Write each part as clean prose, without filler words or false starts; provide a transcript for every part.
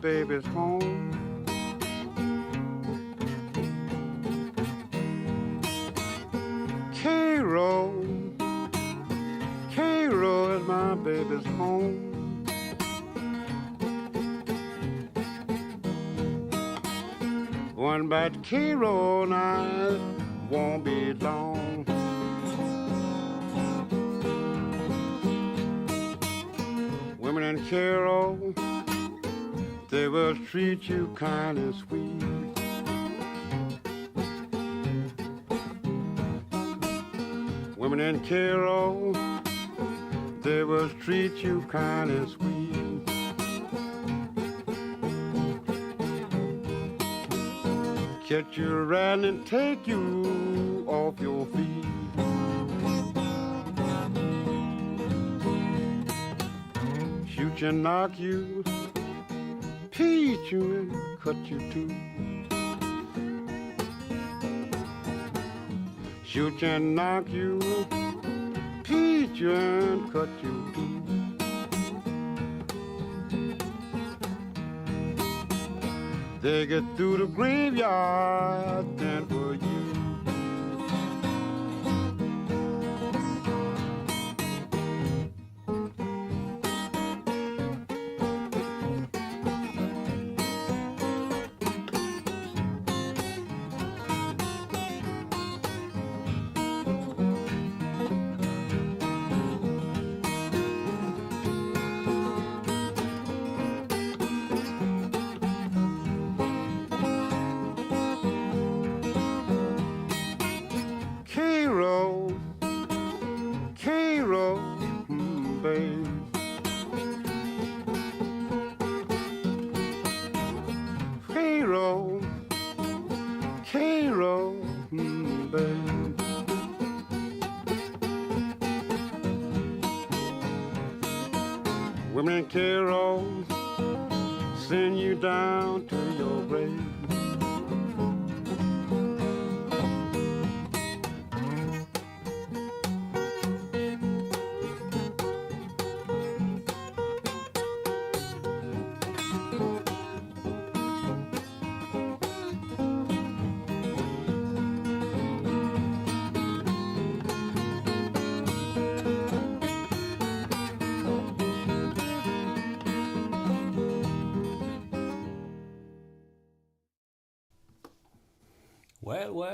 baby's home. Cairo, Cairo is my baby's home. One bite Cairo now won't be long. Women in Cairo, they will treat you kind and sweet. Women in Cairo, they will treat you kind and sweet. Catch you riding and take you off your feet. Shoot you and knock you, teach you and cut you too. Shoot you and knock you, teach you and cut you too. They get through the graveyard, then for you. Women in Cairo send you down to your grave.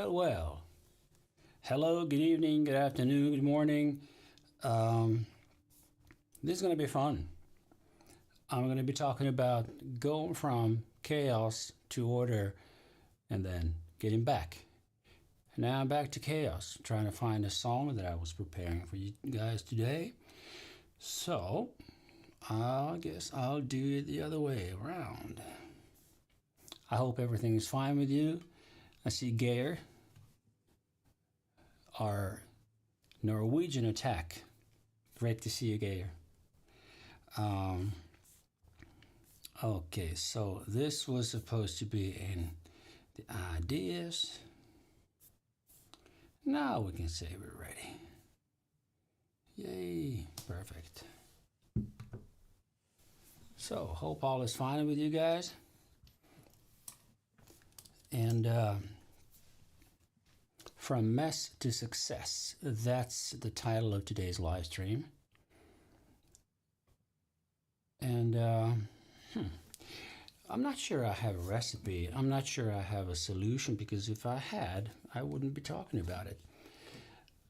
Well. Hello, good evening, good afternoon, good morning. This is going to be fun. I'm going to be talking about going from chaos to order and then getting back. Now I'm back to chaos, trying to find a song that I was preparing for you guys today. So, I guess I'll do it the other way around. I hope everything is fine with you. I see Geir, our Norwegian attack. Great to see you, Geir. Okay, so this was supposed to be in the ideas. Now we can say we're ready. Yay, perfect. So, hope all is fine with you guys. And from mess to success, that's the title of today's live stream. And I'm not sure I have a recipe. I'm not sure I have a solution, because if I had, I wouldn't be talking about it.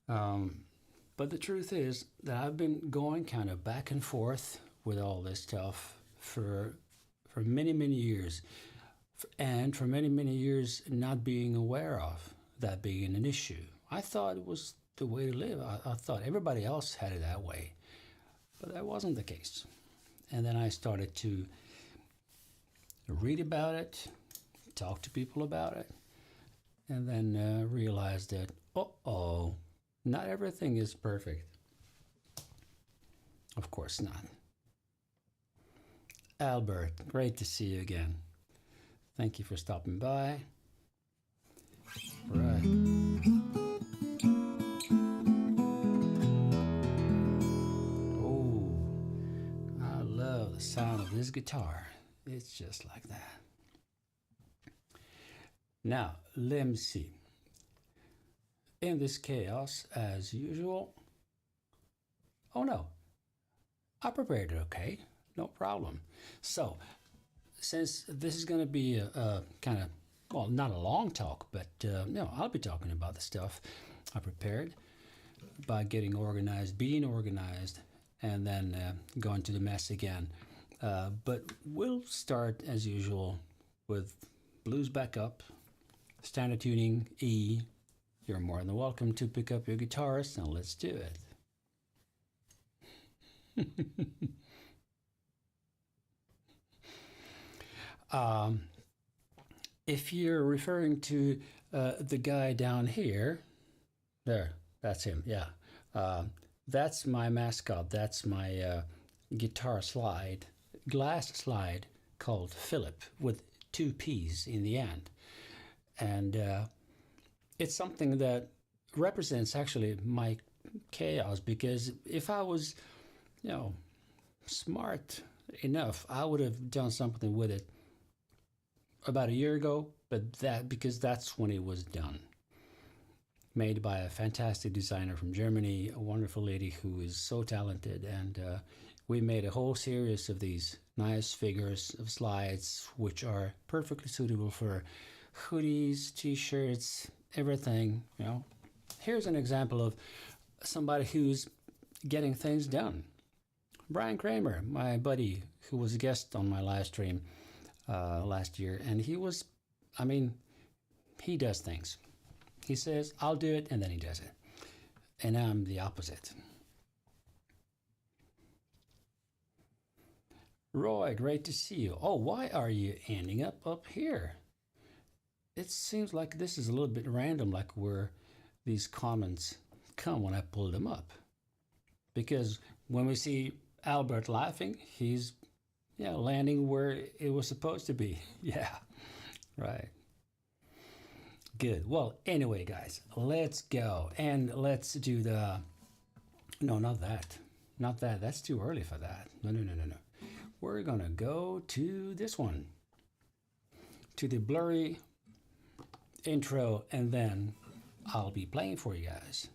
But the truth is that I've been going kind of back and forth with all this stuff for many, many years. And for many, many years not being aware of that being an issue. I thought it was the way to live. I thought everybody else had it that way. But that wasn't the case. And then I started to read about it, talk to people about it, and then realized that, not everything is perfect. Of course not. Albert, great to see you again. Thank you for stopping by. Right. Oh, I love the sound of this guitar. It's just like that. Now, let me see. In this chaos, as usual, oh no, I prepared it okay, no problem. So, since this is going to be a kind of, well, not a long talk, but I'll be talking about the stuff I prepared by getting organized, being organized, and then going to the mess again. But we'll start as usual with blues backup, standard tuning E. You're more than welcome to pick up your guitarist and let's do it. If you're referring to the guy down here, there, that's him, yeah. That's my mascot. That's my guitar slide, glass slide called Philip with 2 P's in the end. And it's something that represents actually my chaos, because if I was, smart enough, I would have done something with it about a year ago, but because that's when it was done. Made by a fantastic designer from Germany, a wonderful lady who is so talented, and we made a whole series of these nice figures of slides which are perfectly suitable for hoodies, t-shirts, everything. Here's an example of somebody who's getting things done. Brian Kramer, my buddy, who was a guest on my live stream last year, and he does things. He says, I'll do it, and then he does it. And I'm the opposite. Roy, great to see you. Oh, why are you ending up here? It seems like this is a little bit random, like where these comments come when I pull them up. Because when we see Albert laughing, he's landing where it was supposed to be. Yeah, right. Good. Well, anyway, guys, let's go. And let's do the... No, not that. Not that. That's too early for that. No. We're going to go to this one. To the blurry intro, and then I'll be playing for you guys.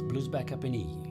Blues backup in E.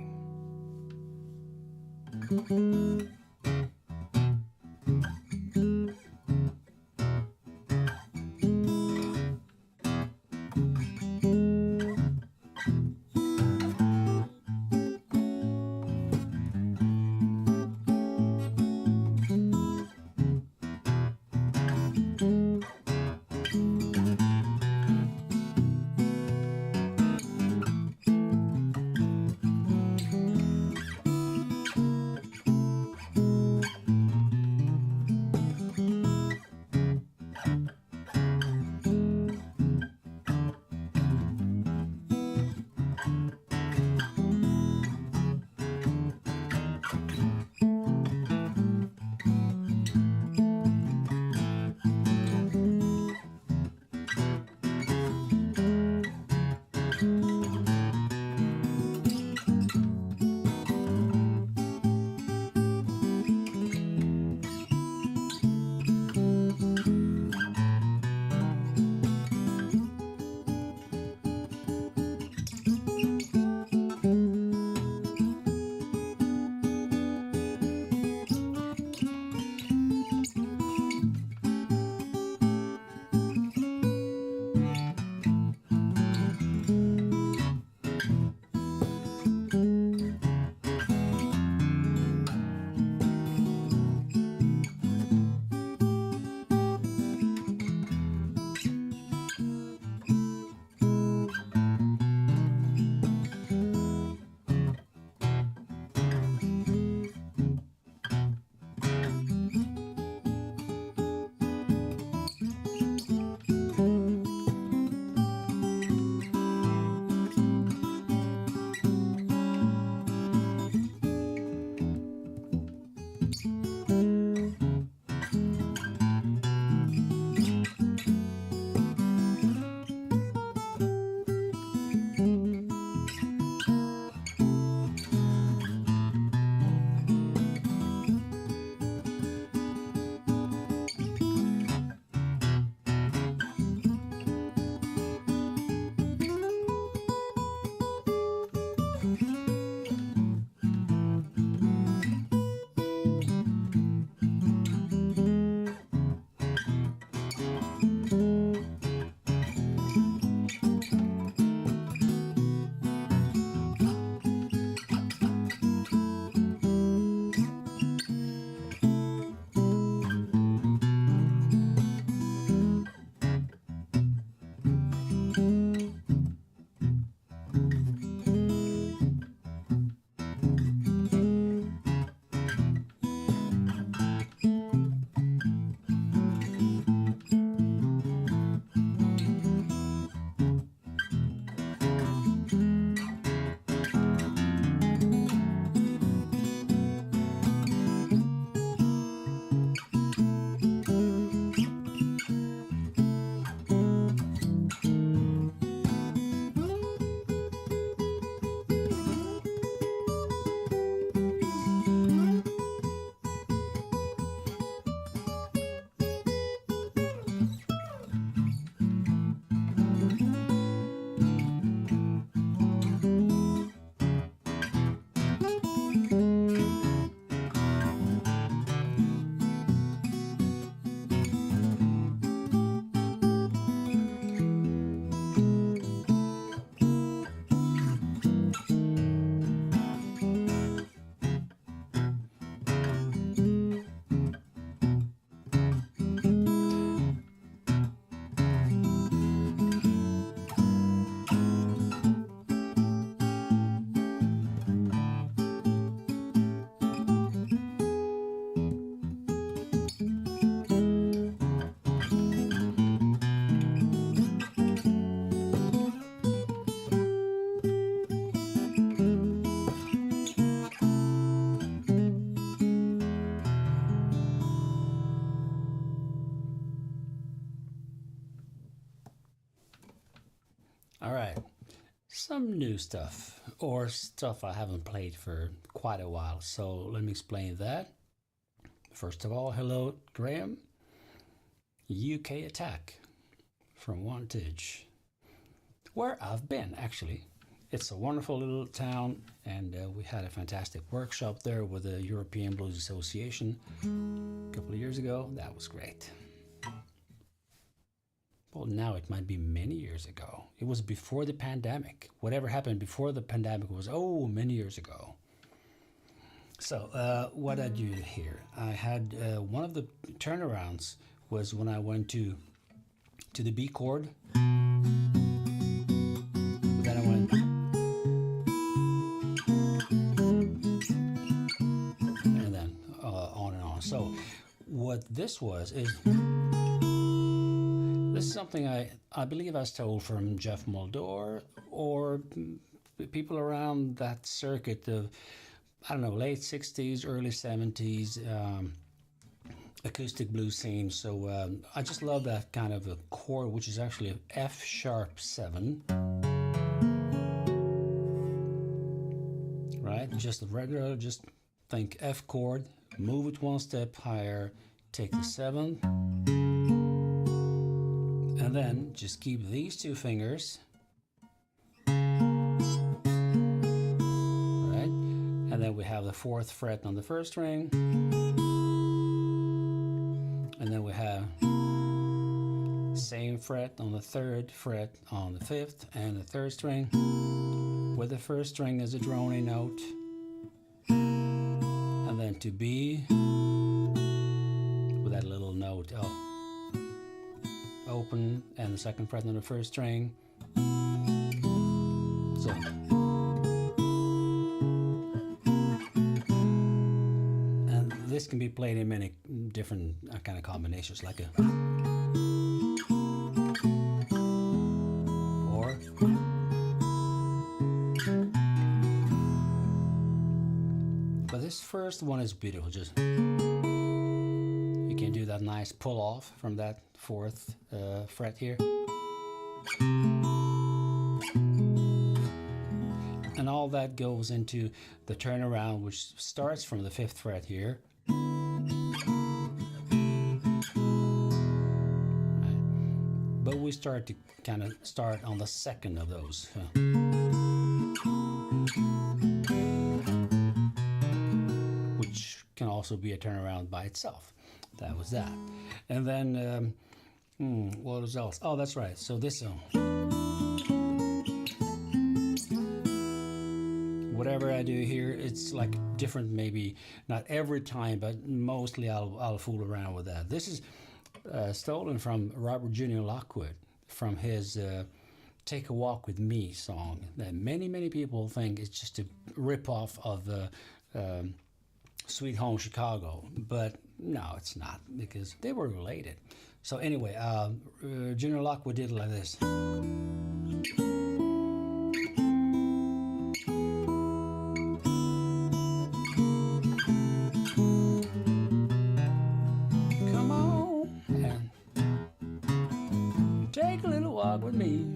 All right. Some new stuff, or stuff I haven't played for quite a while. So let me explain that. First of all, hello, Graham. UK Attack from Wantage, where I've been, actually. It's a wonderful little town, and we had a fantastic workshop there with the European Blues Association a couple of years ago. That was great. Well, now it might be many years ago. It was before the pandemic. Whatever happened before the pandemic was, many years ago. So what I do here, I had one of the turnarounds was when I went to the B chord. Then I went, and then on and on. So what this was is, this is something I believe I stole from Jeff Muldaur or people around that circuit of, I don't know, late 60s, early 70s acoustic blues scene. So I just love that kind of a chord, which is actually an F#7. Right? Just a regular, just think F chord, move it one step higher, take the 7th, and then just keep these two fingers, right? And then we have the 4th fret on the 1st string, and then we have same fret on the 3rd fret on the 5th and the 3rd string, with the 1st string as a droning note, and then to B with that little note open, and the 2nd fret on the 1st string. So and this can be played in many different kind of combinations, like a or but this first one is beautiful. Just you can do that nice pull off from that 4th fret here, and all that goes into the turnaround, which starts from the 5th fret here, right. But we start to kind of start on the 2nd of those, which can also be a turnaround by itself. That was that. And then what was else? Oh, that's right. So this whatever I do here, it's like different, maybe not every time, but mostly I'll fool around with that. This is stolen from Robert Jr. Lockwood from his Take a Walk With Me song that many people think is just a rip-off of Sweet Home Chicago, but no, it's not, because they were related. So anyway, Junior Lockwood did it like this. Come on and take a little walk with me.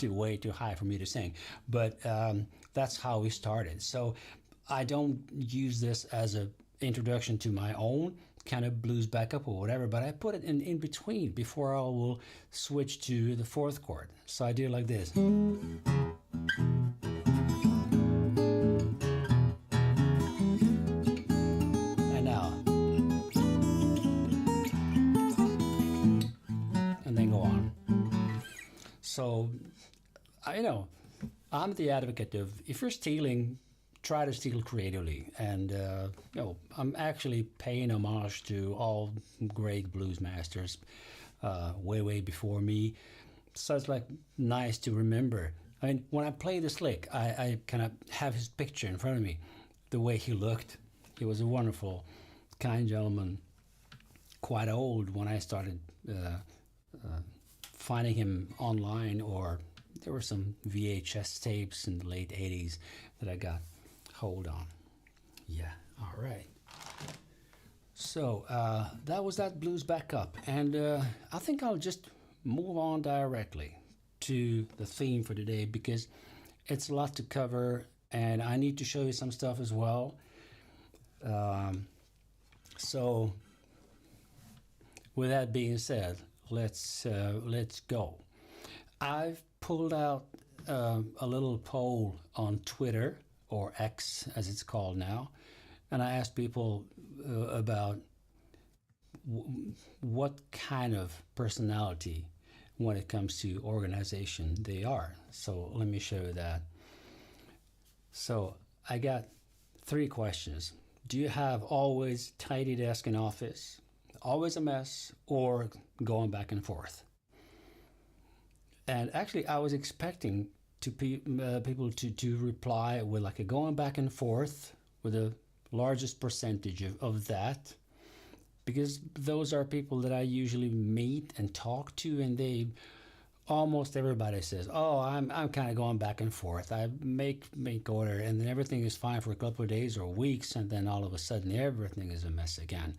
Way too high for me to sing, but that's how we started. So I don't use this as an introduction to my own kind of blues backup or whatever, but I put it in between before I will switch to the 4th chord. So I do it like this. And now. And then go on. So, I'm the advocate of, if you're stealing, try to steal creatively. And, I'm actually paying homage to all great blues masters way before me. So it's like nice to remember. I mean, when I play this lick, I kind of have his picture in front of me, the way he looked. He was a wonderful, kind gentleman, quite old when I started finding him online, or there were some VHS tapes in the late 80s that I got hold on. Yeah, all right. So that was that blues backup, and I think I'll just move on directly to the theme for today because it's a lot to cover, and I need to show you some stuff as well. So, with that being said, let's go. I've pulled out a little poll on Twitter, or X as it's called now, and I asked people about what kind of personality when it comes to organization they are. So let me show you that. So I got 3 questions. Do you have always tidy desk in office, always a mess, or going back and forth? And actually I was expecting people to reply with like a going back and forth with the largest percentage of that, because those are people that I usually meet and talk to, and they almost everybody says, oh, I'm kind of going back and forth. I make order, and then everything is fine for a couple of days or weeks, and then all of a sudden everything is a mess again.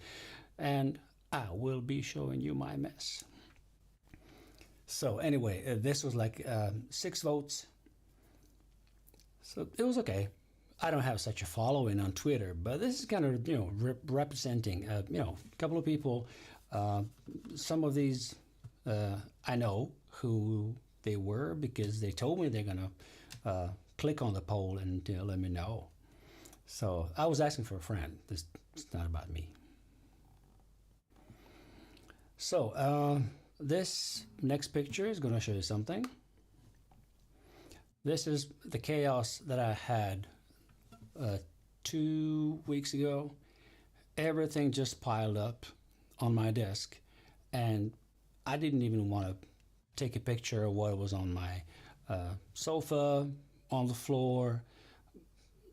And I will be showing you my mess. So anyway, this was like 6 votes. So it was okay. I don't have such a following on Twitter, but this is kind of, representing, a couple of people. Some of these I know who they were because they told me they're going to click on the poll and let me know. So I was asking for a friend. This is not about me. So this next picture is going to show you something. This is the chaos that I had 2 weeks ago. Everything just piled up on my desk, and I didn't even want to take a picture of what was on my sofa, on the floor,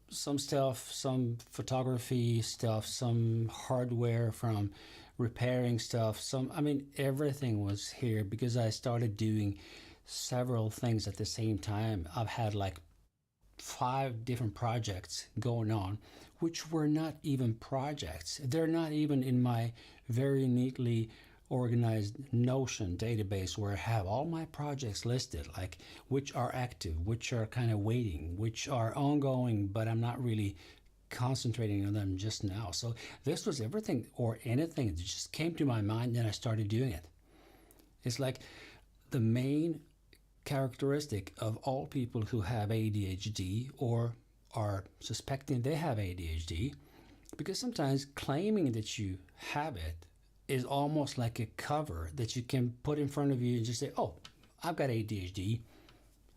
some stuff, some photography stuff, some hardware from repairing stuff, everything was here because I started doing several things at the same time. I've had like 5 different projects going on, which were not even projects. They're not even in my very neatly organized Notion database where I have all my projects listed, like which are active, which are kind of waiting, which are ongoing, but I'm not really concentrating on them just now. So this was everything or anything that just came to my mind, and I started doing it. It's like the main characteristic of all people who have ADHD or are suspecting they have ADHD, because sometimes claiming that you have it is almost like a cover that you can put in front of you and just say, oh, I've got ADHD.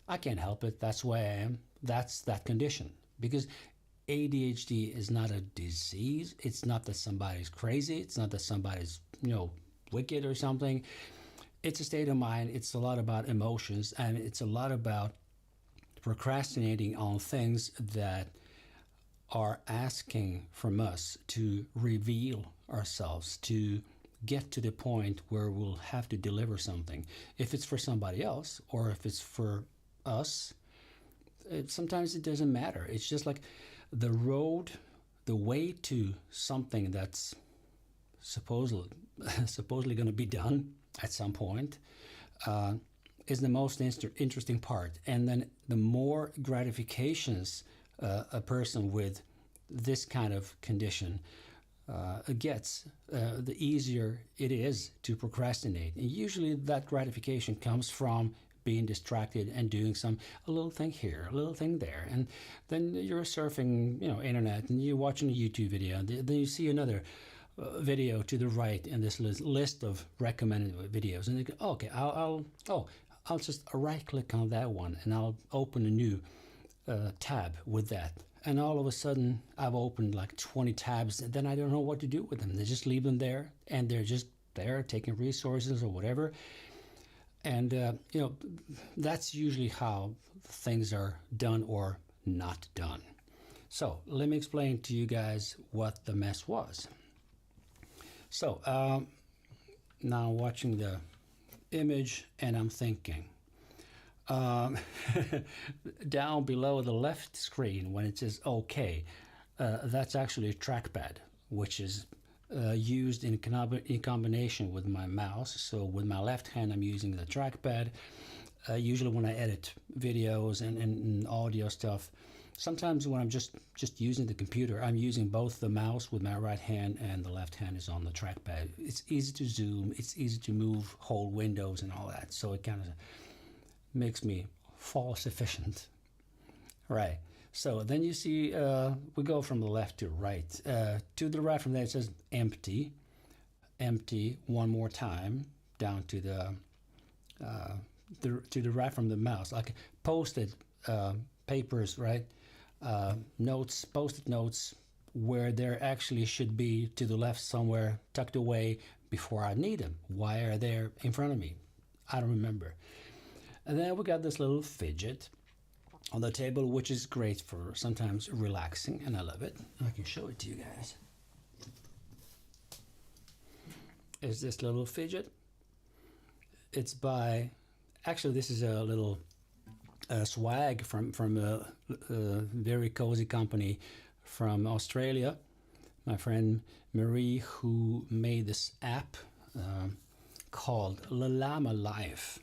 I can't help it. That's the way I am. That's that condition. Because ADHD is not a disease. It's not that somebody's crazy. It's not that somebody's, wicked or something. It's a state of mind. It's a lot about emotions, and it's a lot about procrastinating on things that are asking from us to reveal ourselves, to get to the point where we'll have to deliver something. If it's for somebody else or if it's for us, sometimes it doesn't matter. It's just like the road, the way to something that's supposedly going to be done at some point is the most interesting part. And then the more gratifications a person with this kind of condition gets, the easier it is to procrastinate. And usually that gratification comes from being distracted and doing a little thing here, a little thing there, and then you're surfing, internet, and you're watching a YouTube video, and then you see another video to the right in this list of recommended videos, and you go, okay, I'll just right click on that one, and I'll open a new tab with that. And all of a sudden, I've opened like 20 tabs, and then I don't know what to do with them. They just leave them there, and they're just there taking resources or whatever. And, that's usually how things are done or not done. So let me explain to you guys what the mess was. So now I'm watching the image, and I'm thinking, down below the left screen when it says OK, that's actually a trackpad, which is used in combination with my mouse. So with my left hand I'm using the trackpad, usually when I edit videos and audio stuff. Sometimes when I'm just using the computer, I'm using both the mouse with my right hand and the left hand is on the trackpad. It's easy to zoom, it's easy to move whole windows and all that. So it kind of makes me fall efficient. Right. So then you see we go from the left to right. To the right from there it says empty. Empty one more time down to the right from the mouse, like post-it papers, right? Notes, post-it notes, where there actually should be to the left somewhere tucked away before I need them. Why are they in front of me? I don't remember. And then we got this little fidget on the table, which is great for sometimes relaxing, and I love it. I can show it to you guys. Is this little fidget. It's by, actually this is a little swag from a very cozy company from Australia. My friend Marie, who made this app called Llama Life.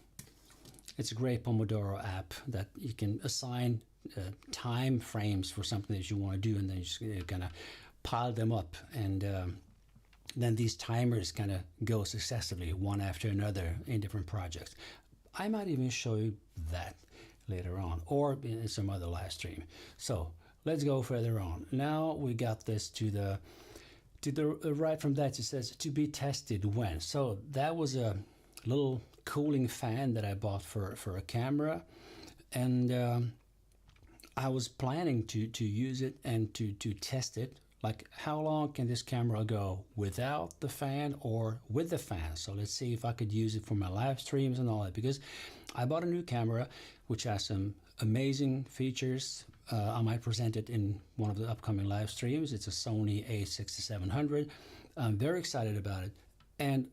It's a great Pomodoro app that you can assign time frames for something that you want to do, and then you just kind of pile them up, and then these timers kind of go successively one after another in different projects. I might even show you that later on, or in some other live stream. So let's go further on. Now we got this to the right from that. It says to be tested when. So that was a little cooling fan that I bought for a camera, and I was planning to use it and to test it. Like, how long can this camera go without the fan or with the fan? So let's see if I could use it for my live streams and all that, because I bought a new camera which has some amazing features. I might present it in one of the upcoming live streams. It's a Sony a6700. I'm very excited about it, and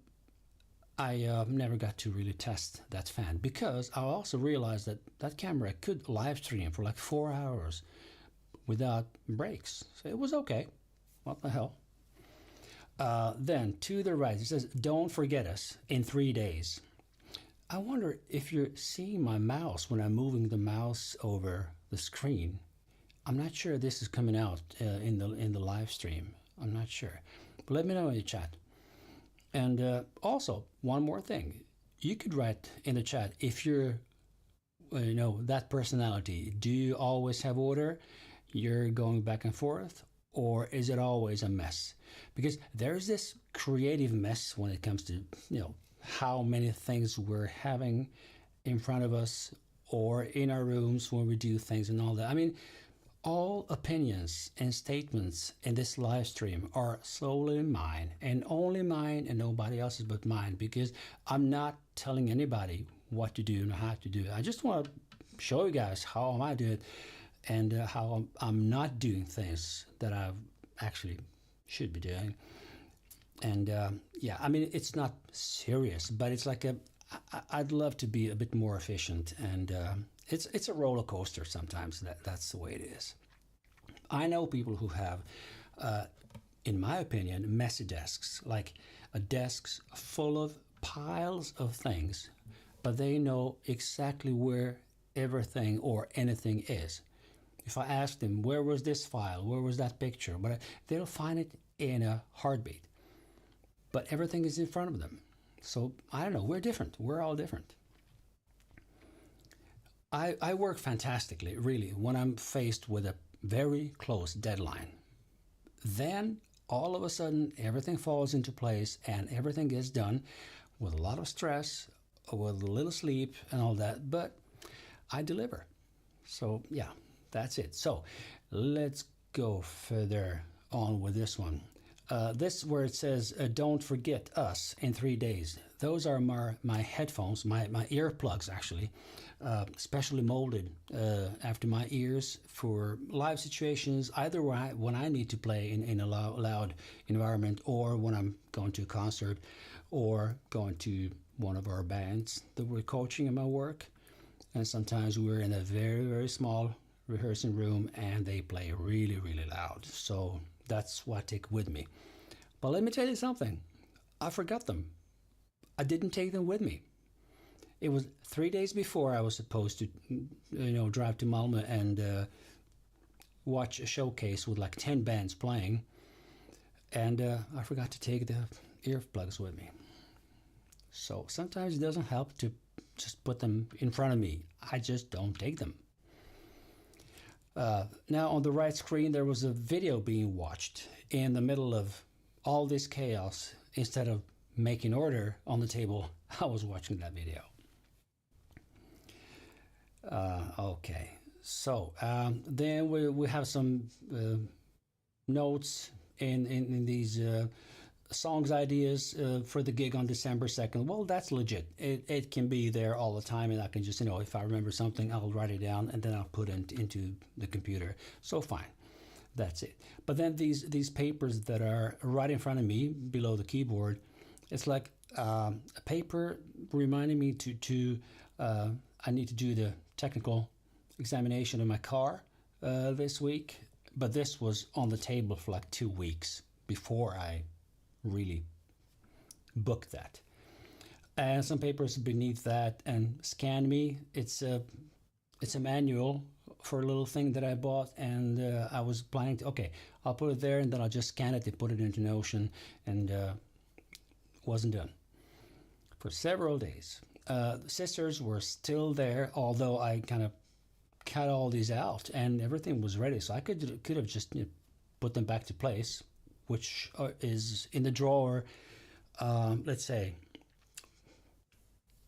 I never got to really test that fan, because I also realized that that camera could live stream for like 4 hours without breaks. So it was okay. What the hell? Then to the right, it says, don't forget us in 3 days. I wonder if you're seeing my mouse when I'm moving the mouse over the screen. I'm not sure this is coming out in the live stream. I'm not sure. But let me know in the chat. And also, one more thing. You could write in the chat if you're, that personality. Do you always have order? You're going back and forth? Or is it always a mess? Because there's this creative mess when it comes to, how many things we're having in front of us or in our rooms when we do things and all that. I mean, all opinions and statements in this live stream are solely mine, and only mine and nobody else's but mine, because I'm not telling anybody what to do and how to do it. I just want to show you guys how I do it, and how I'm not doing things that I actually should be doing. And I mean, it's not serious, but it's like I'd love to be a bit more efficient, and it's a roller coaster sometimes. That's the way it is. I know people who have, in my opinion, messy desks, like a desk full of piles of things, but they know exactly where everything or anything is. If I ask them, where was this file, where was that picture, but they'll find it in a heartbeat. But everything is in front of them. So I don't know, we're different. We're all different. I work fantastically, really, when I'm faced with a very close deadline. Then all of a sudden everything falls into place and everything gets done with a lot of stress, with a little sleep and all that, but I deliver. So yeah, that's it. So let's go further on with this one. This where it says, don't forget us in 3 days. Those are my headphones, my earplugs actually, specially molded after my ears for live situations, either when I need to play in a loud environment, or when I'm going to a concert, or going to one of our bands that we're coaching in my work. And sometimes we're in a very, very small rehearsing room and they play really, really loud. So that's what I take with me. But let me tell you something. I forgot them. I didn't take them with me. It was 3 days before I was supposed to, drive to Malmö and watch a showcase with like 10 bands playing. And I forgot to take the earplugs with me. So sometimes it doesn't help to just put them in front of me. I just don't take them. Now on the right screen there was a video being watched in the middle of all this chaos. Instead of making order on the table, I was watching that video. Okay, so then we have some notes in these songs ideas for the gig on December 2nd. Well, that's legit. It can be there all the time, and I can just, if I remember something, I'll write it down and then I'll put it into the computer. So fine, that's it. But then these papers that are right in front of me below the keyboard, it's like a paper reminding me to I need to do the technical examination of my car this week. But this was on the table for like 2 weeks before I really booked that. And some papers beneath that, and Scan Me. It's a manual for a little thing that I bought, and I was planning to, okay, I'll put it there and then I'll just scan it and put it into Notion, and wasn't done for several days. The sisters were still there, although I kind of cut all these out and everything was ready, so I could have just put them back to place, which is in the drawer, let's say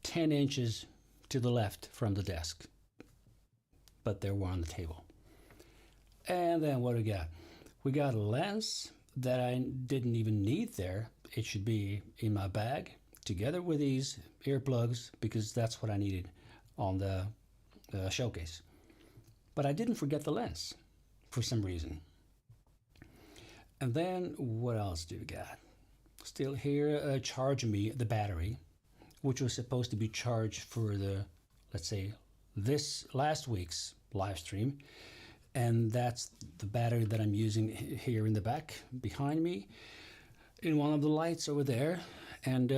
10 inches to the left from the desk, but they were on the table. And then what do we got? We got a lens that I didn't even need there. It should be in my bag together with these earplugs, because that's what I needed on the showcase. But I didn't forget the lens for some reason. And then what else do we got? Still here, Charge Me, the battery, which was supposed to be charged for the, let's say, this last week's live stream. And that's the battery that I'm using here in the back behind me in one of the lights over there. And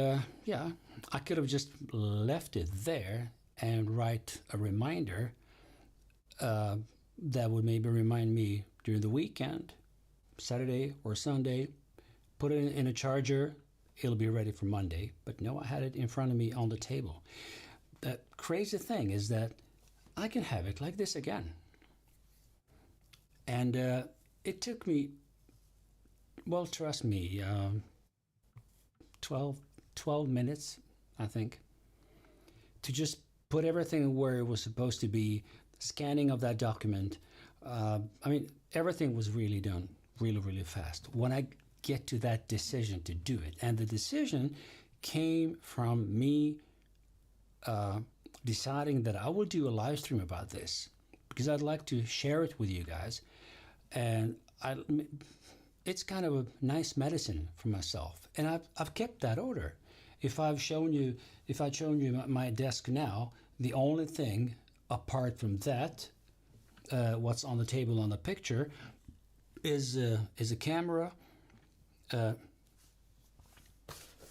yeah, I could have just left it there and write a reminder that would maybe remind me during the weekend, Saturday or Sunday, put it in a charger, it'll be ready for Monday. But no, I had it in front of me on the table. The crazy thing is that I can have it like this again. And it took me, well, trust me, 12 minutes, I think, to just put everything where it was supposed to be. Scanning of that document, I mean, everything was really done really, really fast. When I get to that decision to do it, and the decision came from me deciding that I will do a live stream about this, because I'd like to share it with you guys, and it's kind of a nice medicine for myself, and I've kept that order. If I'd shown you my desk now, the only thing apart from that, what's on the table on the picture, is a camera,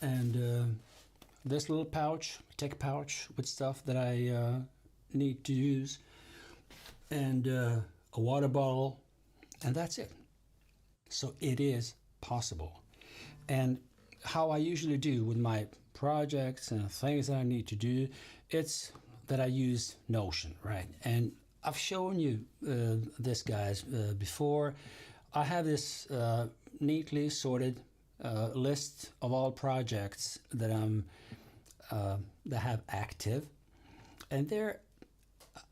and this little pouch, tech pouch with stuff that I need to use, and a water bottle, and that's it. So it is possible. And how I usually do with my projects and things that I need to do, it's that I use Notion, right? And I've shown you this, guys, before. I have this neatly sorted list of all projects that that have active, and there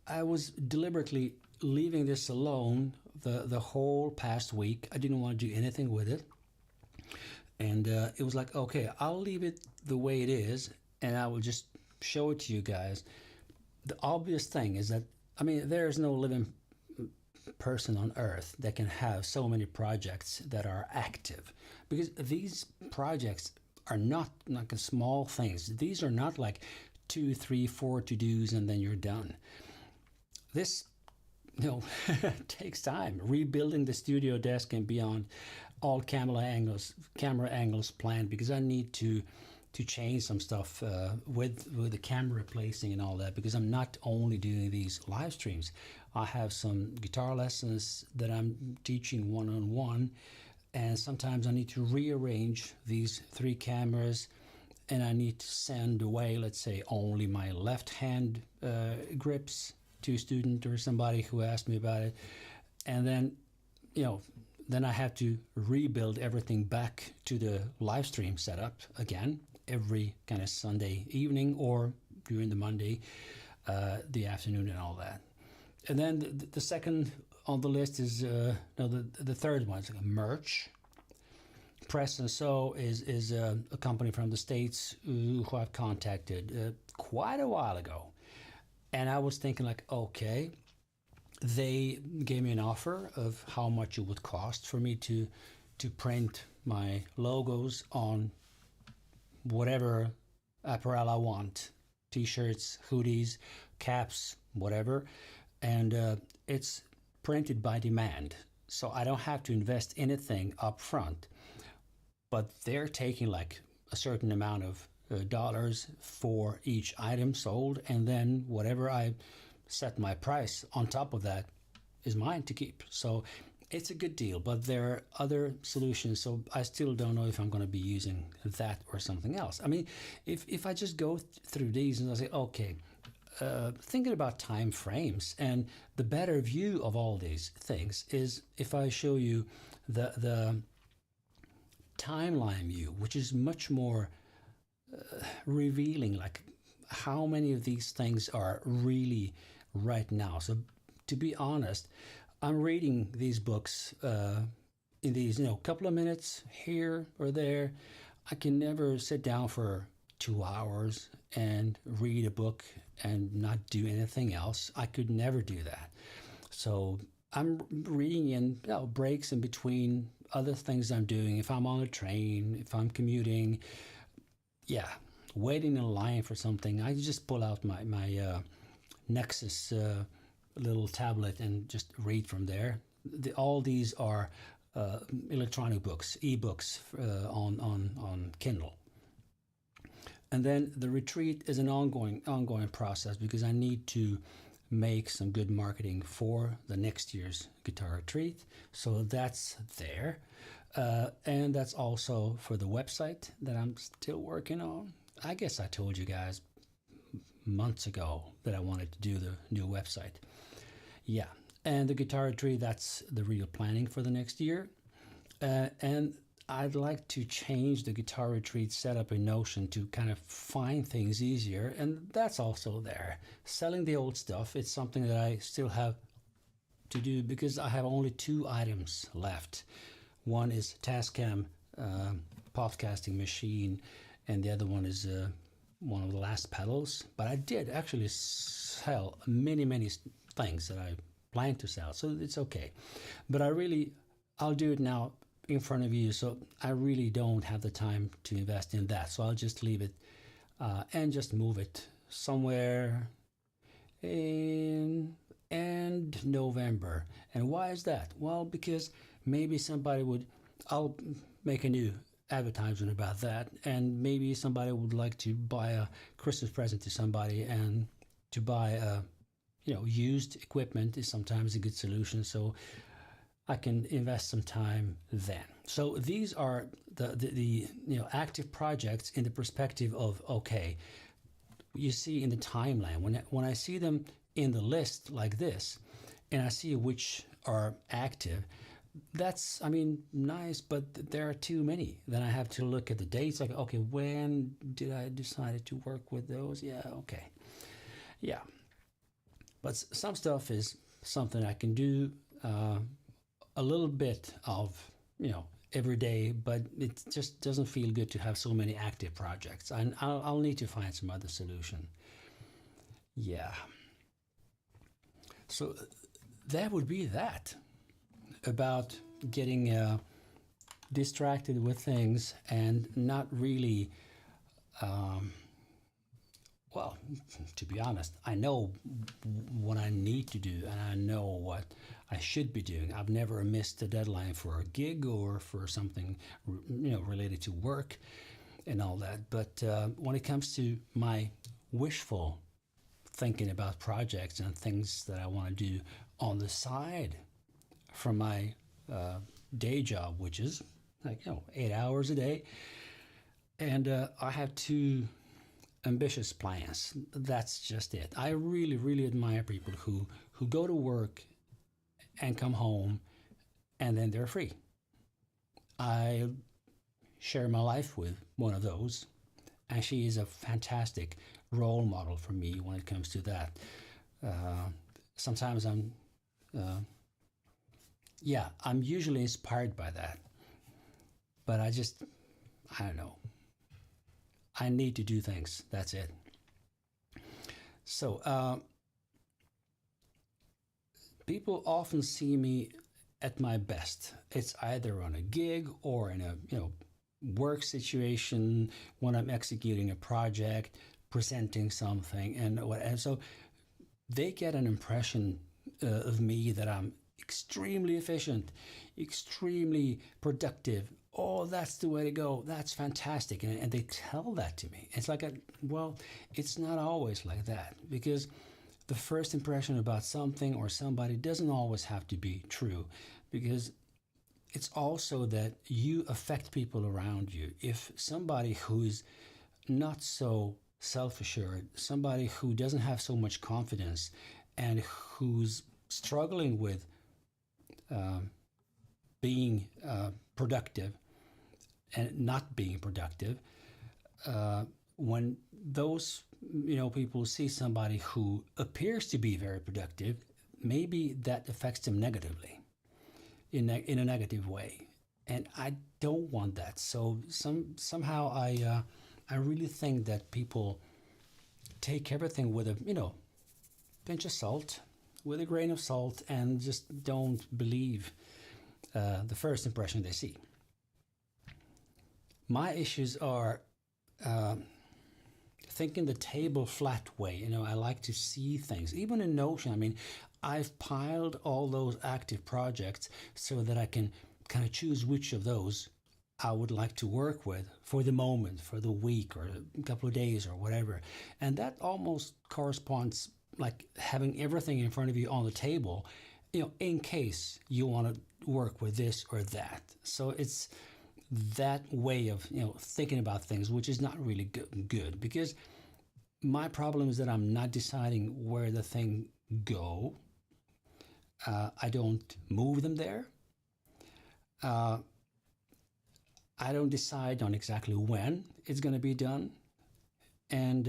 I was deliberately leaving this alone the whole past week. I didn't want to do anything with it, and it was like, okay, I'll leave it the way it is, and I will just show it to you guys. The obvious thing is that, I mean, there is no living person on earth that can have so many projects that are active, because these projects are not like small things. These are not like 2, 3, 4 to-dos and then you're done. This, takes time. Rebuilding the studio desk and beyond, all camera angles planned, because I need to to change some stuff with the camera replacing and all that, because I'm not only doing these live streams. I have some guitar lessons that I'm teaching one-on-one, and sometimes I need to rearrange these 3 cameras, and I need to send away, let's say, only my left hand grips to a student or somebody who asked me about it. And then, then I have to rebuild everything back to the live stream setup again every kind of Sunday evening or during the Monday, the afternoon and all that. And then the second on the list is, the third one is like merch. Press and Sew is a company from the States who I've contacted quite a while ago. And I was thinking like, okay, they gave me an offer of how much it would cost for me to print my logos on whatever apparel I want, t-shirts, hoodies, caps, whatever. And it's printed by demand. So I don't have to invest anything up front. But they're taking like a certain amount of dollars for each item sold, and then whatever I set my price on top of that is mine to keep. So it's a good deal, but there are other solutions, so I still don't know if I'm going to be using that or something else. I mean, if I just go through these and I say, okay, thinking about time frames, and the better view of all these things is if I show you the timeline view, which is much more revealing, like how many of these things are really right now. So to be honest, I'm reading these books in these couple of minutes here or there. I can never sit down for 2 hours and read a book and not do anything else. I could never do that. So I'm reading in breaks in between other things I'm doing. If I'm on a train, if I'm commuting, waiting in line for something, I just pull out my Nexus little tablet and just read from there. All these are electronic books, ebooks on Kindle. And then the retreat is an ongoing process, because I need to make some good marketing for the next year's guitar retreat. So that's there. And that's also for the website that I'm still working on. I guess I told you guys months ago that I wanted to do the new website. Yeah. And the guitar retreat, that's the real planning for the next year. And I'd like to change the guitar retreat setup in Notion to kind of find things easier, and that's also there. Selling the old stuff, it's something that I still have to do, because I have only 2 items left. One is Tascam podcasting machine, and the other one is one of the last pedals. But I did actually sell many things that I plan to sell, so it's okay. But I'll do it now in front of you, so I really don't have the time to invest in that. So I'll just leave it and just move it somewhere in end November. And why is that? Well, because maybe I'll make a new advertisement about that, and maybe somebody would like to buy a Christmas present to somebody, and to buy used equipment is sometimes a good solution. So I can invest some time then. So these are the active projects in the perspective of, okay, you see in the timeline, when I see them in the list like this, and I see which are active, that's, nice, but there are too many. Then I have to look at the dates, like, okay, when did I decide to work with those? Yeah, okay. Yeah. But some stuff is something I can do a little bit of, every day, but it just doesn't feel good to have so many active projects. And I'll need to find some other solution. Yeah. So that would be that about getting distracted with things and not really, well, to be honest, I know what I need to do, and I know what I should be doing. I've never missed a deadline for a gig or for something, related to work. and all that. But when it comes to my wishful thinking about projects and things that I want to do on the side from my day job, which is like 8 hours a day, and I have two ambitious plans. That's just it. I really, really admire people who go to work and come home and then they're free. I share my life with one of those, and she is a fantastic role model for me when it comes to that. Sometimes I'm usually inspired by that, but I don't know. I need to do things. That's it. So people often see me at my best. It's either on a gig or in a work situation when I'm executing a project, presenting something, and so they get an impression of me that I'm extremely efficient, extremely productive. Oh, that's the way to go. That's fantastic. And they tell that to me. It's like, it's not always like that, because the first impression about something or somebody doesn't always have to be true, because it's also that you affect people around you. If somebody who's not so self-assured, somebody who doesn't have so much confidence and who's struggling with being productive and not being productive, when those people see somebody who appears to be very productive, maybe that affects them negatively, in a negative way, and I don't want that. So somehow I really think that people take everything with a pinch of salt, with a grain of salt, and just don't believe the first impression they see. My issues are thinking the table flat way. I like to see things. Even in Notion, I've piled all those active projects so that I can kind of choose which of those I would like to work with for the moment, for the week or a couple of days or whatever. And that almost corresponds like having everything in front of you on the table, in case you want to work with this or that. So it's that way of thinking about things, which is not really good, because my problem is that I'm not deciding where the thing go. I don't move them there. I don't decide on exactly when it's going to be done. And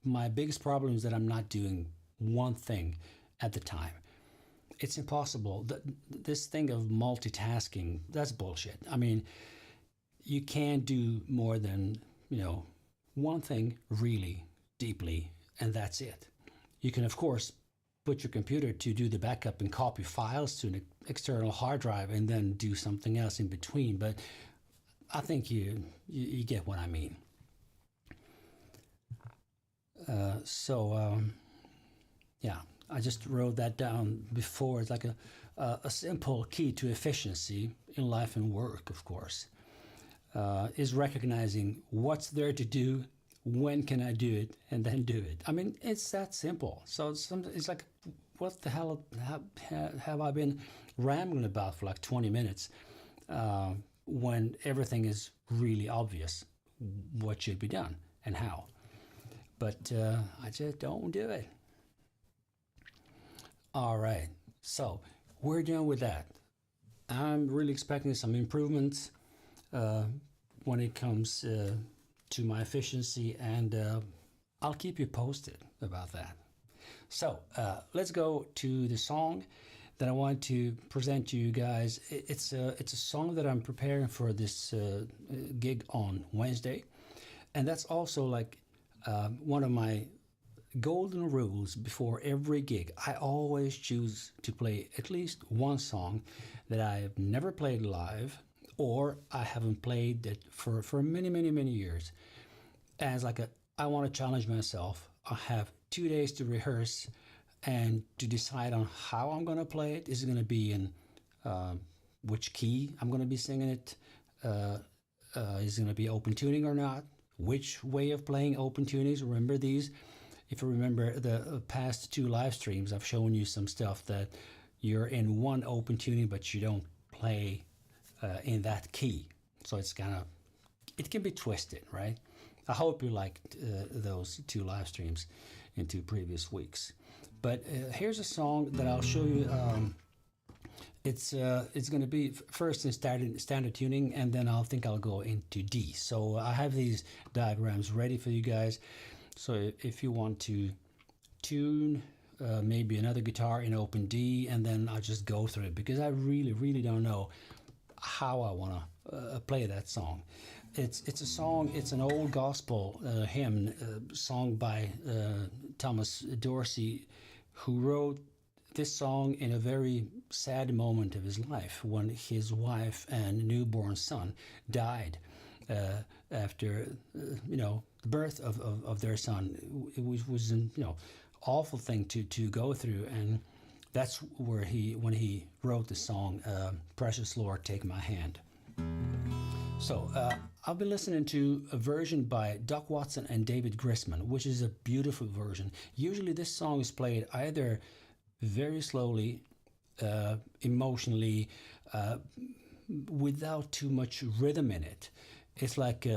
my biggest problem is that I'm not doing one thing at the time. It's impossible. This thing of multitasking, that's bullshit. You can't do more than, one thing really deeply, and that's it. You can, of course, put your computer to do the backup and copy files to an external hard drive and then do something else in between, but I think you get what I mean. I just wrote that down before. It's like a simple key to efficiency in life and work, of course, is recognizing what's there to do, when can I do it, and then do it. It's that simple. So it's like, what the hell have I been rambling about for like 20 minutes when everything is really obvious what should be done and how. But I just don't do it. All right, so we're done with that. I'm really expecting some improvements when it comes to my efficiency, and I'll keep you posted about that. So let's go to the song that I want to present to you guys. It's a song that I'm preparing for this gig on Wednesday, and that's also like one of my golden rules before every gig. I always choose to play at least one song that I have never played live, or I haven't played it for many, many, many years. As like I want to challenge myself. I have 2 days to rehearse and to decide on how I'm going to play it. Is it going to be in which key I'm going to be singing it, is going to be open tuning or not, which way of playing open tunings. Remember these? If you remember the past 2 live streams, I've shown you some stuff that you're in one open tuning, but you don't play in that key. So it's it can be twisted, right? I hope you liked those 2 live streams in 2 previous weeks. But here's a song that I'll show you. It's going to be first in standard tuning, and then I'll go into D. So I have these diagrams ready for you guys. So if you want to tune maybe another guitar in open D, and then I'll just go through it, because I really don't know how I want to play that song. It's a song. It's an old gospel hymn sung by Thomas Dorsey, who wrote this song in a very sad moment of his life when his wife and newborn son died after the birth of their son. It was an awful thing to go through, and that's where when he wrote the song "Precious Lord, Take My Hand." So I'll be listening to a version by Doc Watson and David Grisman, which is a beautiful version. Usually this song is played either very slowly, emotionally, without too much rhythm in it. It's like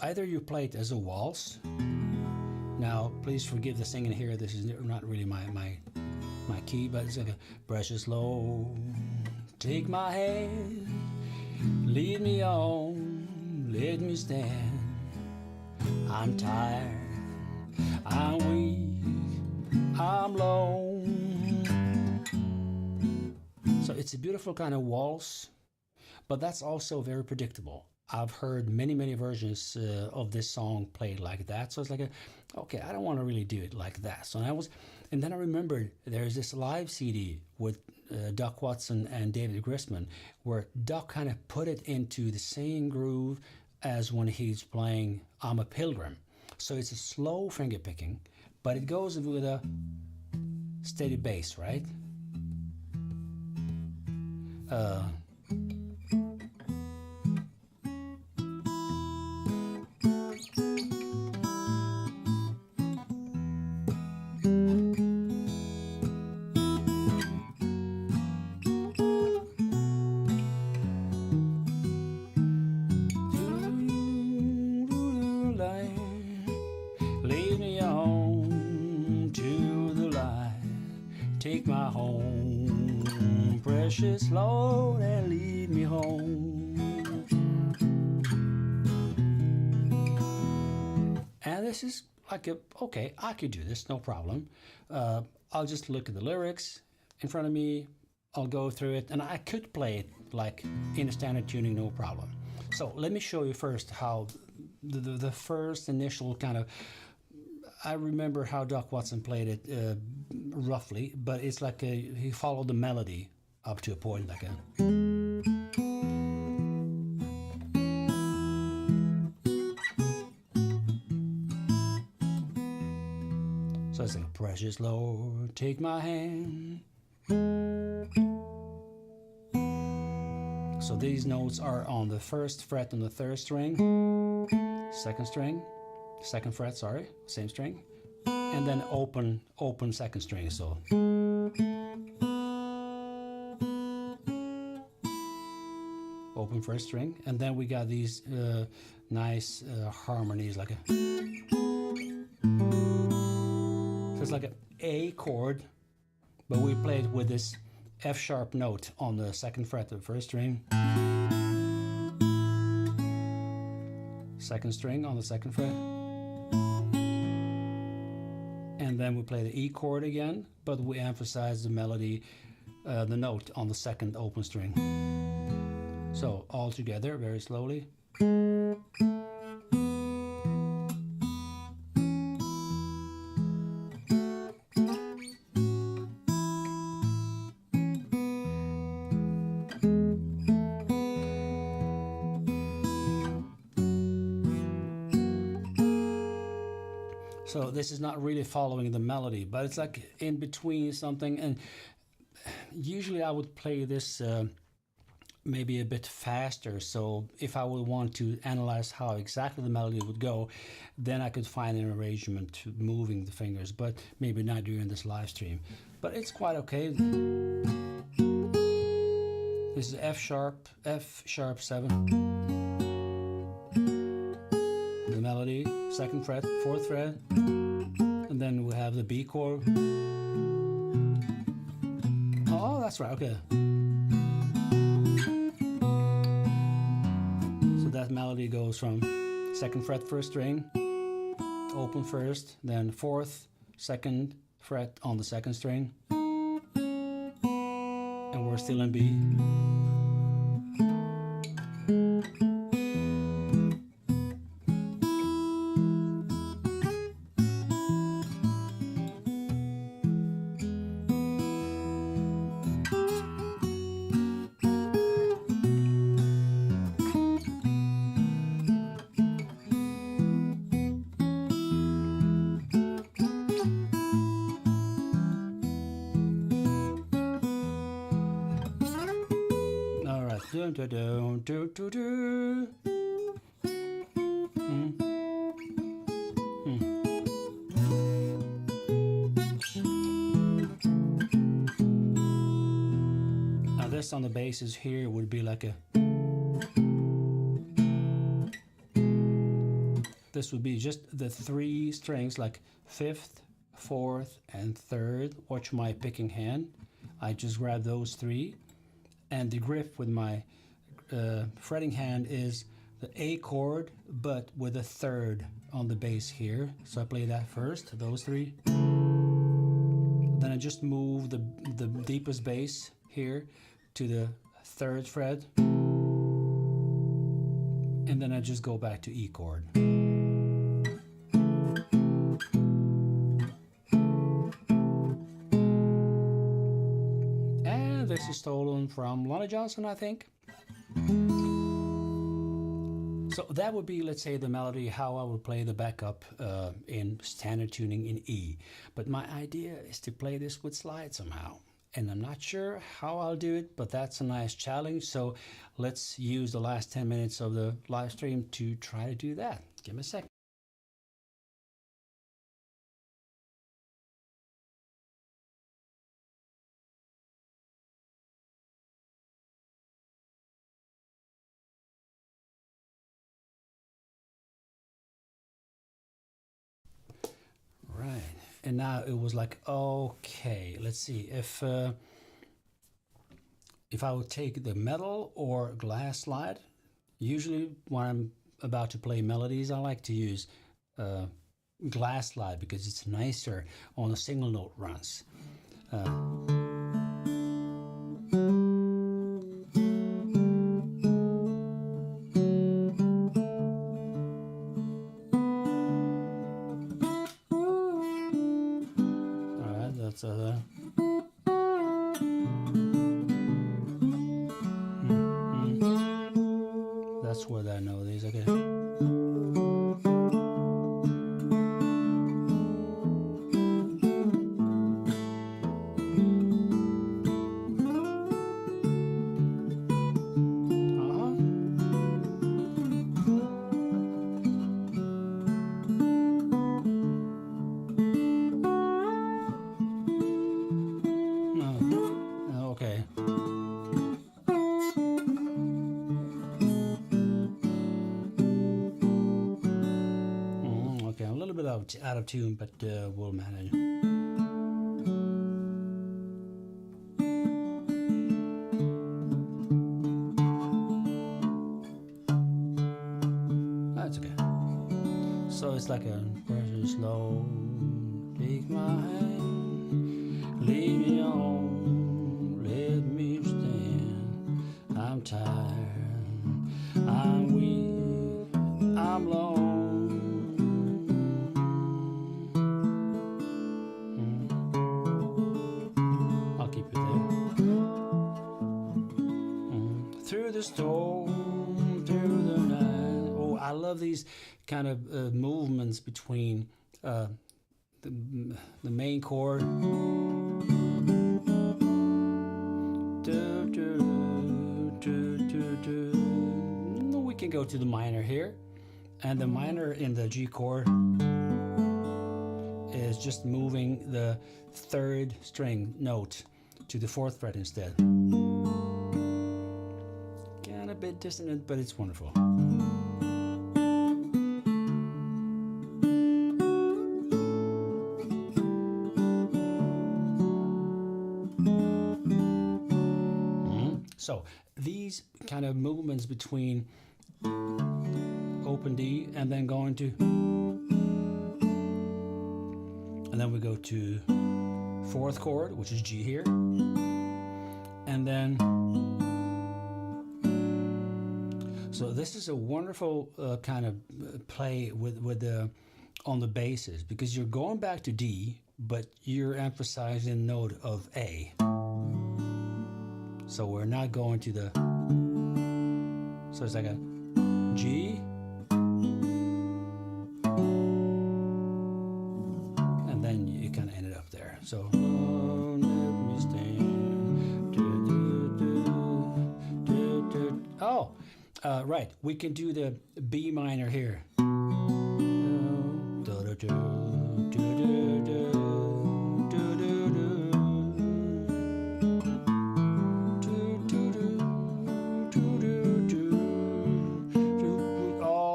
either you play it as a waltz. Now, please forgive the singing here. This is not really my key, but it's like a "Precious Lord, take my hand, lead me on, let me stand. I'm tired, I'm weak, I'm lone." So it's a beautiful kind of waltz, but that's also very predictable. I've heard many versions of this song played like that. So it's like okay, I don't want to really do it like that. So and then I remembered there's this live CD with Doc Watson and David Grisman, where Doc kind of put it into the same groove as when he's playing "I'm a Pilgrim." So it's a slow finger picking, but it goes with a steady bass, right? Lead me on to the light, take my home, precious Lord, and lead me home. And this is like okay, I could do this, no problem. I'll just look at the lyrics in front of me, I'll go through it, and I could play it like in a standard tuning, no problem. So let me show you first how the first initial kind of, I remember how Doc Watson played it roughly, but it's like he followed the melody up to a point, like a. So it's like, "Precious Lord, take my hand." So these notes are on the first fret on the third string, second fret, sorry, same string, and then open second string. So open first string, and then we got these nice harmonies, like a. So it's like an A chord, but we played with this F sharp note on the second fret of the first string, second string on the second fret, and then we play the E chord again, but we emphasize the melody, the note on the second open string. So all together, very slowly. So this is not really following the melody, but it's like in between something. And usually I would play this maybe a bit faster. So if I would want to analyze how exactly the melody would go, then I could find an arrangement to moving the fingers, but maybe not during this live stream. But it's quite okay. This is F sharp 7. The melody, 2nd fret, 4th fret, and then we have the B chord. Oh, that's right, okay. So that melody goes from 2nd fret, 1st string, open 1st, then 4th, 2nd fret on the 2nd string, and we're still in B. Dun, dun, dun, dun, dun, dun. Now this on the basses here would be like a. This would be just the 3 strings, like 5th, 4th, and 3rd. Watch my picking hand. I just grab those 3. And the grip with my fretting hand is the A chord, but with a 3rd on the bass here. So I play that first, those 3. Then I just move the deepest bass here to the 3rd fret. And then I just go back to E chord. This is stolen from Lonnie Johnson, I think. So that would be, let's say, the melody, how I would play the backup in standard tuning in E. But my idea is to play this with slide somehow. And I'm not sure how I'll do it, but that's a nice challenge. So let's use the last 10 minutes of the live stream to try to do that. Give me a second. Right, and now it was like, okay, let's see if I would take the metal or glass slide. Usually when I'm about to play melodies, I like to use glass slide because it's nicer on the single note runs. That's what I know these, okay. Okay. Okay, I'm a little bit out of tune, but we'll manage. That's okay. So it's like a person slow. Take my hand, lead me on, let me stand. I'm tired, I'm weak, I'm alone. I'll keep it there. Through the storm, through the night. Oh, I love these kind of movements between the main chord. Do, do, do, We can go to the minor here, and the minor in the G chord is just moving the third string note to the fourth fret instead. Kind of a bit dissonant, but it's wonderful. So these kind of movements between open D and then going to, and then we go to fourth chord, which is G here, and then, so this is a wonderful kind of play with the on the basses, because you're going back to D, but you're emphasizing the note of A. So we're not going to the, so it's like a G, and then you kind of end it up there. So, oh, let me stand. Oh, right, we can do the B minor here.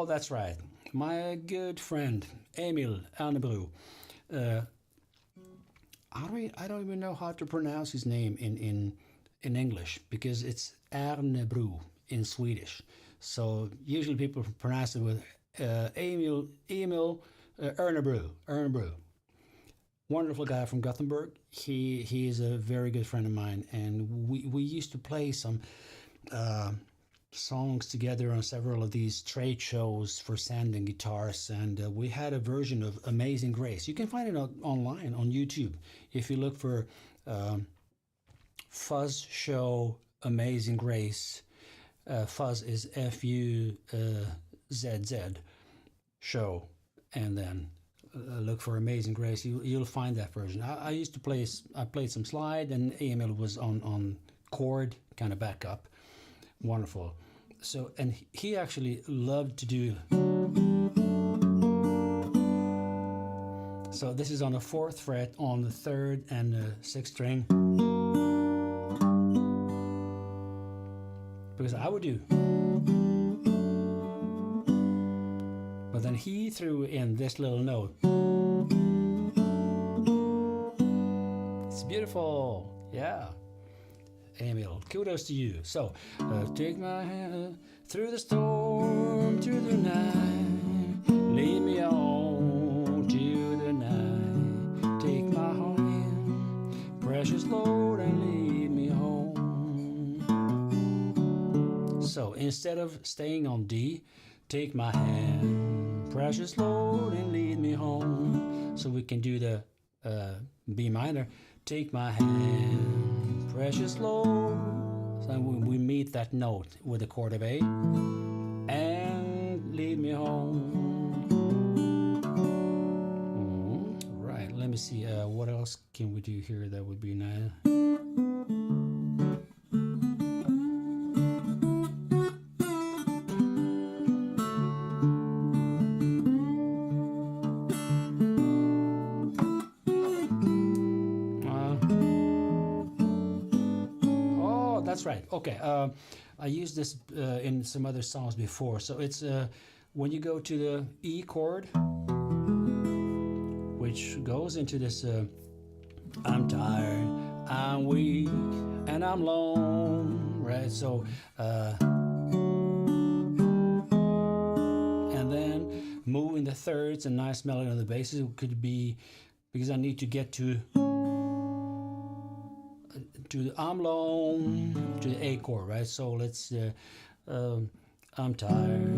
That's right. My good friend Emil Arnebro. I don't even know how to pronounce his name in English, because it's Arnebro in Swedish. So usually people pronounce it with Emil Arnebro. Wonderful guy from Gothenburg. He is a very good friend of mine, and we used to play some songs together on several of these trade shows for sand and guitars, and we had a version of Amazing Grace. You can find it online on YouTube if you look for Fuzz Show Amazing Grace. Fuzz is F-U-Z-Z show, and then look for Amazing Grace. You'll find that version. I used to play. I played some slide, and Emil was on chord, kind of backup. Wonderful. So, and he actually loved to do. So this is on the fourth fret on the third and the sixth string. Because I would do. But then he threw in this little note. It's beautiful. Yeah. Emil, kudos to you. So, take my hand through the storm, to the night, lead me on to the night, take my hand, precious Lord, and lead me home. So, instead of staying on D, take my hand, precious Lord, and lead me home. So we can do the B minor, take my hand, precious Lord. So we meet that note with the chord of A, and lead me home. Right, let me see, what else can we do here that would be nice? That's right. Okay. I used this in some other songs before. So it's when you go to the E chord, which goes into this I'm tired, I'm weak, and I'm lone, right? So and then moving the thirds and nice melody on the basses. It could be because I need to get to the I'm lone, to the A chord, right? So let's I'm tired,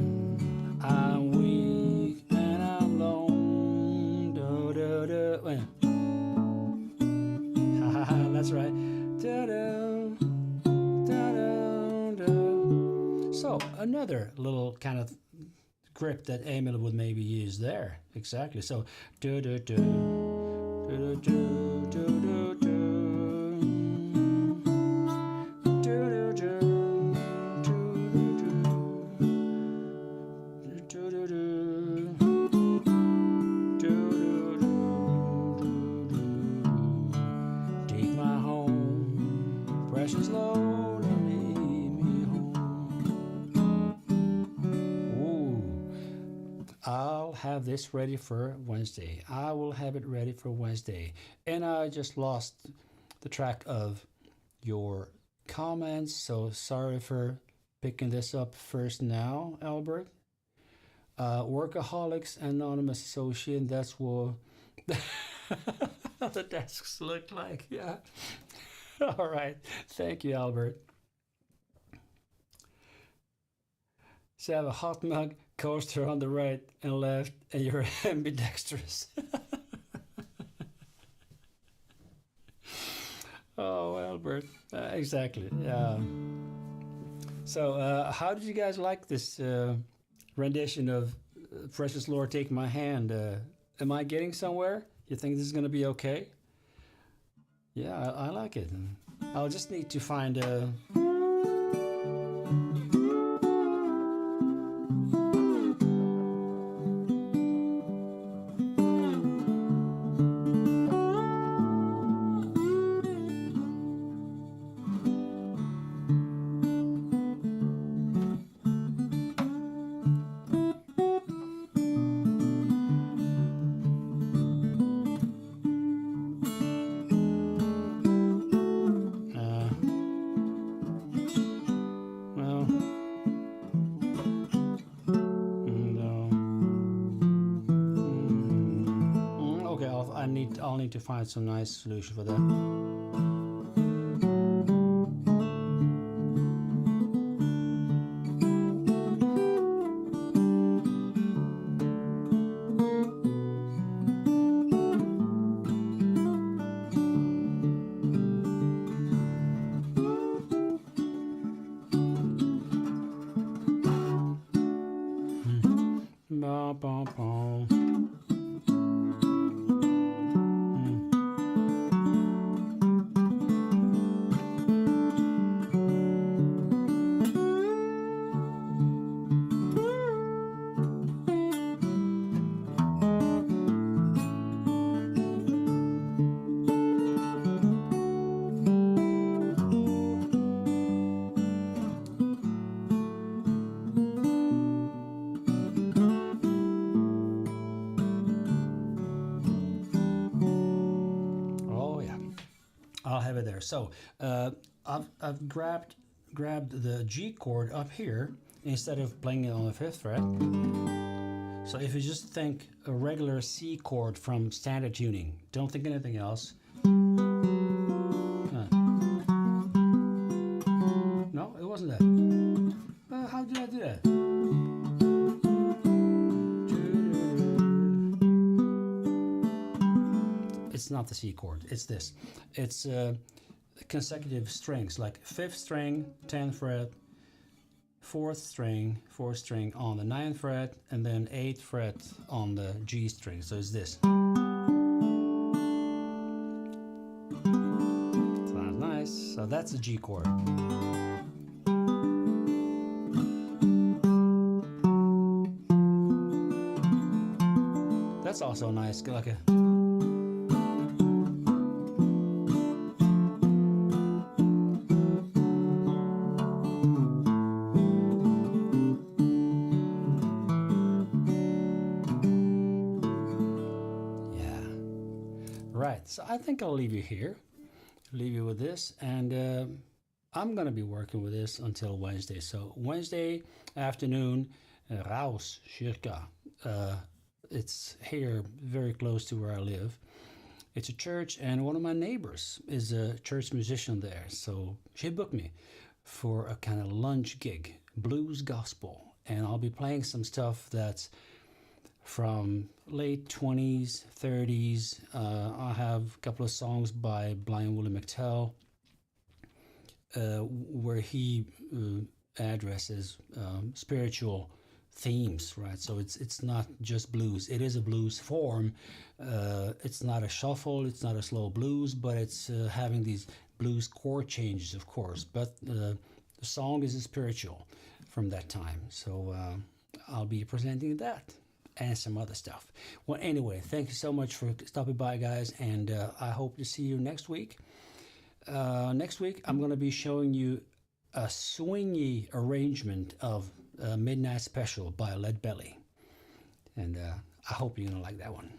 I'm weak, and I'm lone. Do, do, do. That's right. Do, do, do, do, do. So another little kind of grip that Emil would maybe use there. Exactly. So do do do do do do do do. have this ready for Wednesday. I will have it ready for Wednesday. And I just lost the track of your comments, so sorry for picking this up first now, Albert. Workaholics Anonymous Associate, that's what the desks look like. Yeah. All right. Thank you, Albert. So I have a hot mug coaster on the right and left, and you're ambidextrous. Oh, Albert. Exactly. So, how did you guys like this rendition of Precious Lord, Take My Hand? Am I getting somewhere? You think this is going to be okay? Yeah, I like it. I'll just need to find a... I'll need to find some nice solution for that. I'll have it there. So I've grabbed the G chord up here instead of playing it on the 5th fret. So if you just think a regular C chord from standard tuning, don't think anything else. No, it wasn't that. How did I do that? It's not the C chord, it's this. It's consecutive strings, like 5th string, 10th fret, 4th string on the 9th fret, and then 8th fret on the G string. So it's this. Sounds nice. So that's the G chord. That's also nice, like a... So I think I'll leave you here, leave you with this, and I'm going to be working with this until Wednesday. So Wednesday afternoon, Raus, circa. It's here very close to where I live. It's a church, and one of my neighbors is a church musician there. So she booked me for a kind of lunch gig, blues gospel, and I'll be playing some stuff that's from late 20s, 30s. I have a couple of songs by Blind Willie McTell where he addresses spiritual themes, right? So it's not just blues. It is a blues form. It's not a shuffle. It's not a slow blues, but it's having these blues chord changes, of course. But the song is spiritual from that time. So I'll be presenting that and some other stuff. Well, anyway, thank you so much for stopping by, guys, and I hope to see you next week. Next week, I'm going to be showing you a swingy arrangement of Midnight Special by Lead Belly. And I hope you're gonna like that one.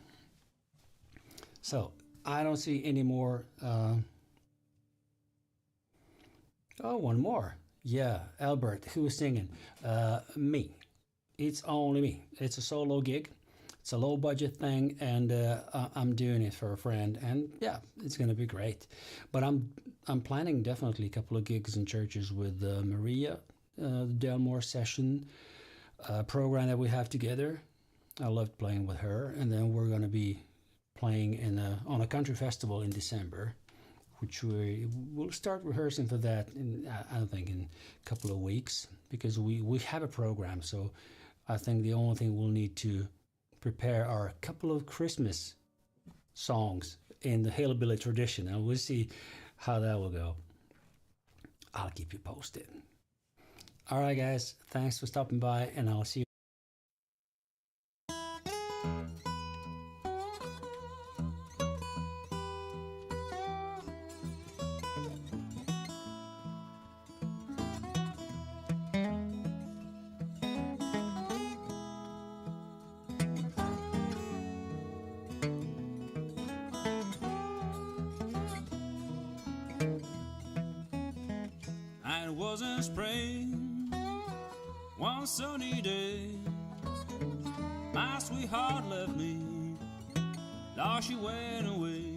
So I don't see any more. Oh, one more. Yeah, Albert, who was singing? Me. It's only me. It's a solo gig. It's a low budget thing, and I'm doing it for a friend, and yeah, it's gonna be great. But I'm planning definitely a couple of gigs in churches with Maria, the Delmore session program that we have together. I loved playing with her, and then we're gonna be playing on a country festival in December, which we'll start rehearsing for that in I think in a couple of weeks, because we have a program. So I think the only thing we'll need to prepare are a couple of Christmas songs in the hillbilly tradition, and we'll see how that will go. I'll keep you posted. All right, guys, thanks for stopping by, and I'll see you. It was in spring, one sunny day, my sweetheart left me, now she went away.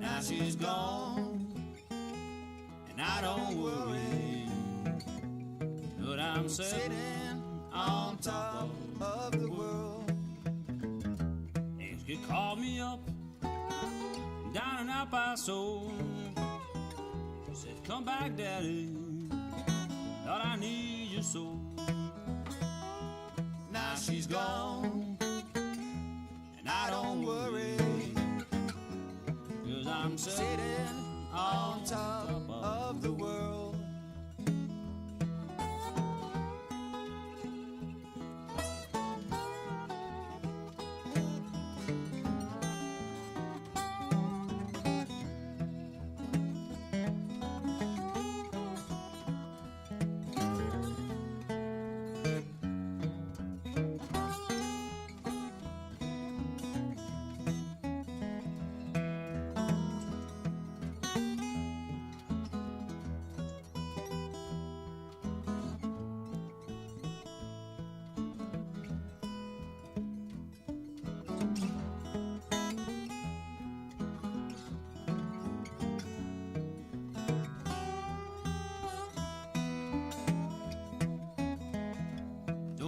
Now she's gone, and I don't worry, but I'm sitting on top of the world. And she called me up, down and out by soul. Said, come back, Daddy, Lord, I need you so. Now she's gone, and I don't worry, 'cause I'm sitting on top of the world.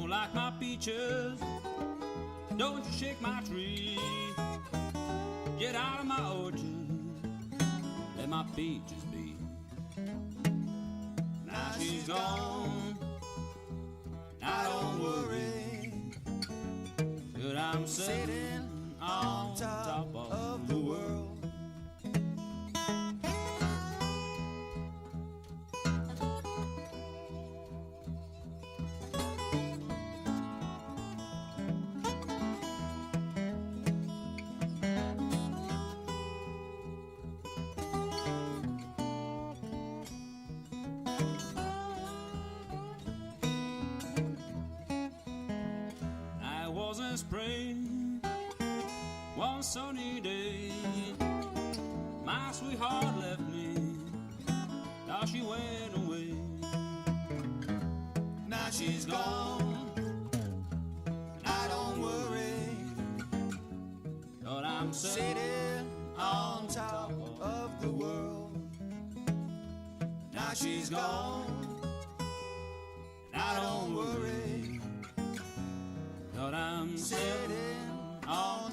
Like my peaches, don't you shake my tree. Get out of my orchard, let my peaches be. Now she's gone, I don't worry, but I'm sitting on top of the world. Spring, one sunny day, my sweetheart left me, now she went away. Now she's gone, I don't worry, but I'm sitting on top of the world. Now she's gone, I don't worry, but I'm sitting on